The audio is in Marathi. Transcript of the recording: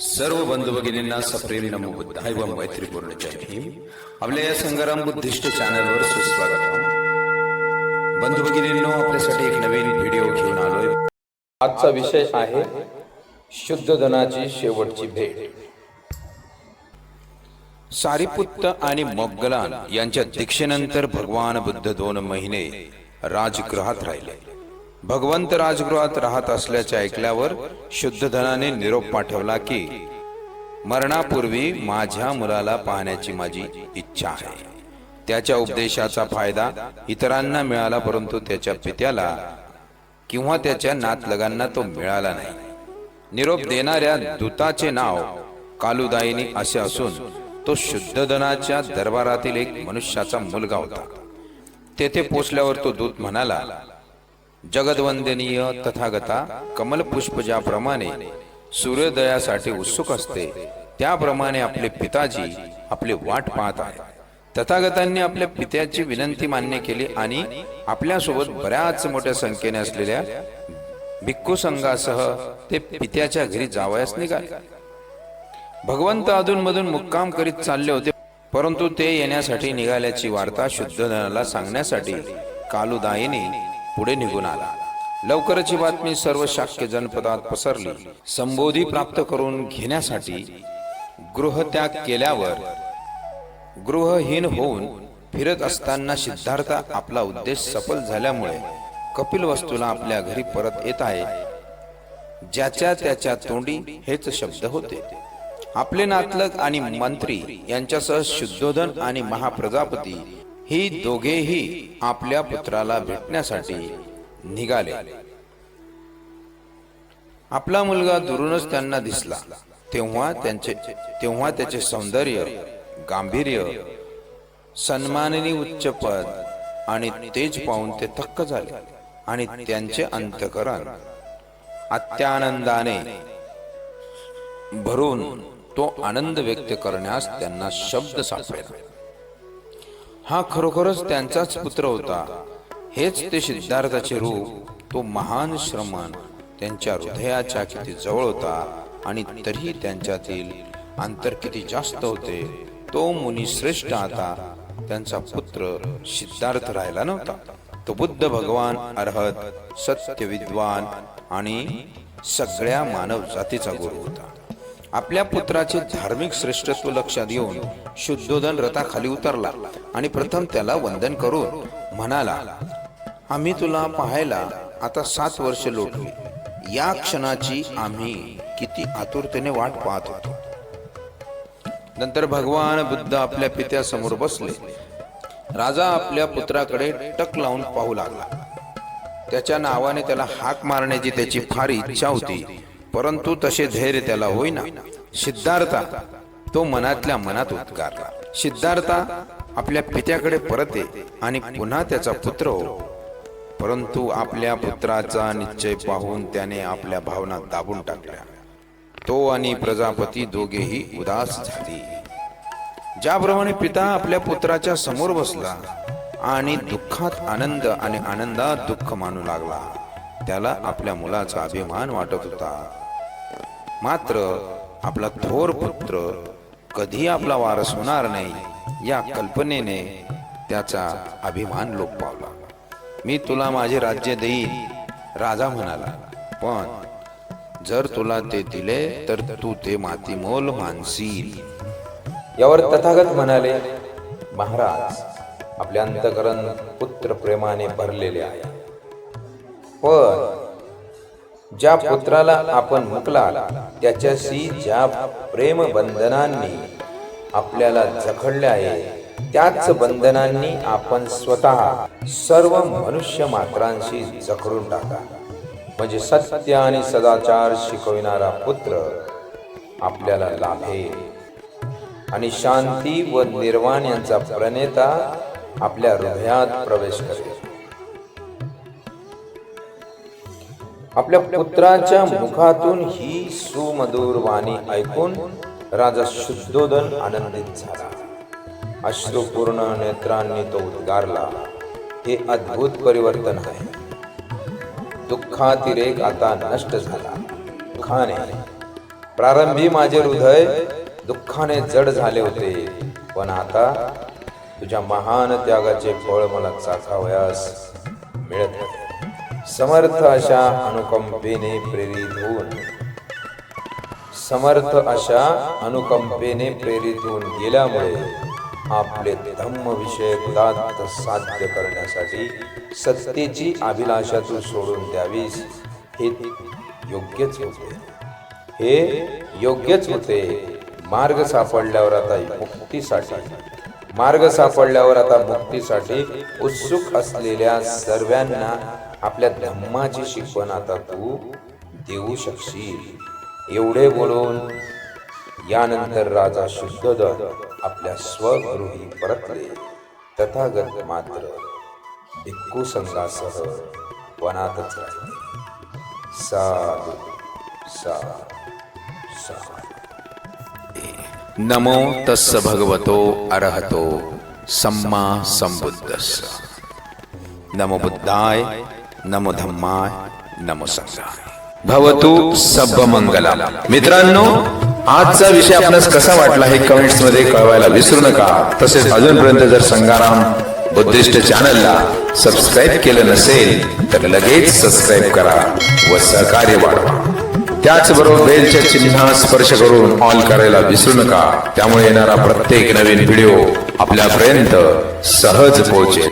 सर्व बंधू भगिनींना सप्रेम नमो बुद्धाय व मैत्रीपूर्ण जय भीम. आपल्या या संग्राम बुद्धिस्ट चॅनलवर सुस्वागत. बंधू भगिनींनो, आपल्यासाठी एक नवीन व्हिडिओ घेऊन आलोय. आजचा विषय आहे शुद्ध धनाची शेवटची भेट. सारिपुत्त आणि मोग्गलान यांच्या दीक्षेनंतर भगवान बुद्ध 2 महिने राजगृहात राहिले. भगवंत राजगृहात राहत असल्याचे ऐकल्यावर शुद्ध धनाने निरोप पाठवला की मरणापूर्वी माझ्या मुलाला पाहण्याची माझी इच्छा आहे. त्याच्या उपदेशाचा फायदा इतरांना मिळाला, परंतु त्याच्या पित्याला किंवा त्याच्या नातलगांना तो मिळाला नाही. निरोप देणाऱ्या दूताचे नाव कालुदायिनी असे असून तो शुद्ध धनाच्या दरबारातील एक मनुष्याचा मुलगा होता. तेथे पोचल्यावर तो दूत म्हणाला, जगदवंदनीय तथागता, कमलपुष्प ज्याप्रमाणे सूर्योदयासाठी उत्सुक असते त्याप्रमाणे आपले पिताजी आपली वाट पाहत आहेत. तथागतांनी आपल्या पित्याची विनंती मान्य केली आणि आपल्यासोबत बऱ्याच मोठ्या संख्येने असलेल्या भिक्खू संघासह ते पित्याच्या घरी जावयास निघाले. भगवंत अधूनमधून मुक्काम करीत चालले होते, परंतु ते येण्यासाठी निघाल्याची वार्ता शुद्ध धनाला सांगण्यासाठी कालुदायिनी पुढे निघून आला. लवकरच ही बातमी सर्व शाक्य जनपदात पसरली. संबोधी प्राप्त करून घेण्यासाठी गृहत्याग केल्यावर गृहहीन होऊन फिरत असताना सिद्धार्थ आपला उद्देश सफल झाल्यामुळे कपिलवस्तूला आपल्या घरी परत येत आहे. ज्याच्या त्याच्या तोंडी हेच शब्द होते. आपले नातलग आणि मंत्री यांच्यासह शुद्धोधन आणि महाप्रजापती ही दोघेही आपल्या पुत्राला भेटण्यासाठी निघाले. आपला मुलगा दुरूनच त्यांना दिसला तेव्हा त्याचे सौंदर्य, गांभीर्य, सन्माननीय उच्च पद आणि तेज पाहून ते थक्क झाले आणि त्यांचे अंतःकरण अत्यानंदाने भरून तो आनंद व्यक्त करण्यास त्यांना शब्द सापडेना. हा खरोखरच त्यांचाच पुत्र होता. हेच ते सिद्धार्थाचे रूप. तो महान श्रमण त्यांच्या हृदयाच्या किती जवळ होता आणि तरीही त्यांच्यातील अंतर किती जास्त होते. तो मुनी श्रेष्ठ आता त्यांचा पुत्र सिद्धार्थ राहिला नव्हता. तो बुद्ध भगवान, अरहत, सत्य विद्वान आणि सगळ्या मानव जातीचा गुरु होता. आपल्या पुत्राचे धार्मिक श्रेष्ठत्व लक्षात घेऊन शुद्धोधन रथाखाली उतरला आणि प्रथम त्याला वंदन करून म्हणाला, आम्ही तुला पाहायला आता 7 वर्ष लोटली. या क्षणाची आम्ही किती आतुरतेने वाट पाहत होतो. नंतर भगवान बुद्ध आपल्या पित्यासमोर बसले. राजा आपल्या पुत्राकडे टक लावून पाहू लागला. त्याच्या नावाने त्याला हाक मारण्याची त्याची फार इच्छा होती, परंतु तसे धैर्य त्याला होईना. सिद्धार्था, तो मनातल्या मनात उद्गारला. सिद्धार्था, आपल्या पित्याकडे परत ये आणि पुन्हा त्याचा पुत्र हो. परंतु आपल्या पुत्राचा निश्चय पाहून त्याने आपल्या भावना दाबून टाकल्या. तो आणि प्रजापती दोघेही उदास झाले. ज्याप्रमाणे पिता आपल्या पुत्राच्या समोर बसला आणि दुःखात आनंद आणि आनंदात दुःख मानू लागला, त्याला आपल्या मुलाचा अभिमान वाटत होता. मात्र आपला थोर पुत्र कधी आपला वारस होणार नाही या कल्पनेने त्याचा अभिमान लोप पावला. मी तुला माझे राज्य देईन, राजा म्हणाला, पण जर तुला ते दिले तर तू ते मातीमोल मानशील. यावर तथागत म्हणाले, महाराज, आपले अंतःकरण पुत्र प्रेमाने भरलेले आहे, पण ज्या पुत्राला आपण मुकला त्याच्याशी ज्या प्रेम बंधनांनी आपल्याला जखडले आहे त्याच बंधनांनी आपण स्वतः सर्व मनुष्य मात्रांशी जखडून टाका. म्हणजे सत्य आणि सदाचार शिकविणारा पुत्र आपल्याला लाभेल आणि शांती व निर्वाण यांचा प्रणेता आपल्या हृदयात प्रवेश करेल. आपल्या पुत्राच्या मुखातून ही सुमधुर वाणी ऐकून राजा शुद्धोधन आनंदित झाला. अश्रुपूर्ण नेत्रांनी तो उद्गारला, हे अद्भुत परिवर्तन आहे. दुःखातिरेक आता नष्ट झाला. दुःखाने प्रारंभी माझे हृदय दुःखाने जड झाले होते, पण आता तुझ्या महान त्यागाचे फळ मला चाखावयास मिळत आहे. समर्थ अशा अनुकंपेने प्रेरित होऊन गेल्यामुळे आपले धम्मविषयक दात साध्य करण्यासाठी सत्तेची अभिलाषा तू सोडून द्यावीस, हे योग्यच होते. मार्ग सापडल्यावर आता मुक्तीसाठी उत्सुक असलेल्या सर्वांना आपल्या धम्माची शिकवण आता तू देऊ शकशील. एवढे बोलून यानंतर राजा शुद्धोधन आपल्या स्वगृही परतले. तथागत मात्र भिक्खू संघासह वनातच राहिले. साधू नमो तस्स भगवतो अरहतो सम्मा संबुद्धस्स. नमो बुद्धाय, नमो धम्माय, नमो संघाय. भवतु सब्ब मंगला. मित्रांनो, आजचा विषय आपल्यास कसा वाटला हे कमेंट्स मध्ये कळवायला विसरू नका. तसेच अजूनपर्यंत जर संगाराम बुद्धिस्ट चॅनलला सबस्क्राईब केलं नसेल तर लगेच सबस्क्राईब करा व सहकार्य वाढवा. त्याचबरोबर बेलच्या चिन्हास स्पर्श करून ऑल करायला विसरू नका. त्यामुळे येणारा प्रत्येक नवीन व्हिडिओ आपल्यापर्यंत सहज पोहोचेल.